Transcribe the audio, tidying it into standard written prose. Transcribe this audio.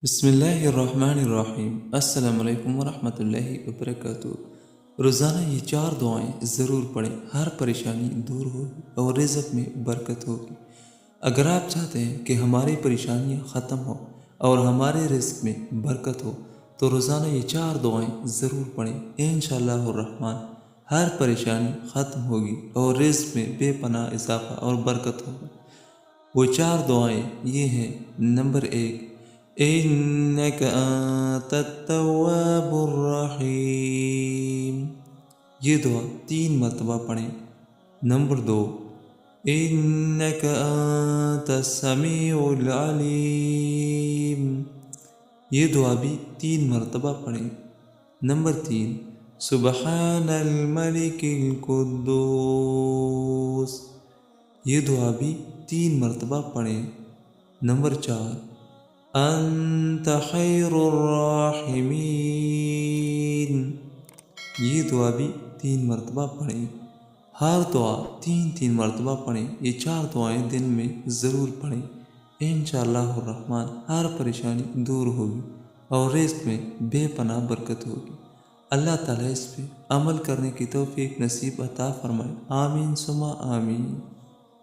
بسم اللہ الرحمن الرحیم۔ السلام علیکم ورحمۃ اللہ وبرکاتہ۔ روزانہ یہ 4 دعائیں ضرور پڑھیں، ہر پریشانی دور ہوگی اور رزق میں برکت ہوگی۔ اگر آپ چاہتے ہیں کہ ہماری پریشانیاں ختم ہوں اور ہمارے رزق میں برکت ہو تو روزانہ یہ 4 دعائیں ضرور پڑھیں، انشاءاللہ الرحمن ہر پریشانی ختم ہوگی اور رزق میں بے پناہ اضافہ اور برکت ہوگا۔ وہ 4 دعائیں یہ ہیں۔ نمبر 1، انک انت التواب الرحیم، یہ دعا 3 مرتبہ پڑھیں۔ نمبر 2، انک انت السمیع العلیم، یہ دعا بھی 3 مرتبہ پڑھیں۔ نمبر 3، سبحان الملک القدوس، یہ دعا بھی 3 مرتبہ پڑھیں۔ نمبر 4، انت خیر الراحمین، یہ دعا بھی 3 مرتبہ پڑھیں۔ ہر دعا 3 مرتبہ پڑھیں۔ یہ 4 دعائیں دن میں ضرور پڑھیں، انشاءاللہ الرحمن ہر پریشانی دور ہوگی اور رزق میں بے پناہ برکت ہوگی۔ اللہ تعالیٰ اس پہ عمل کرنے کی توفیق نصیب عطا فرمائے، آمین ثم آمین۔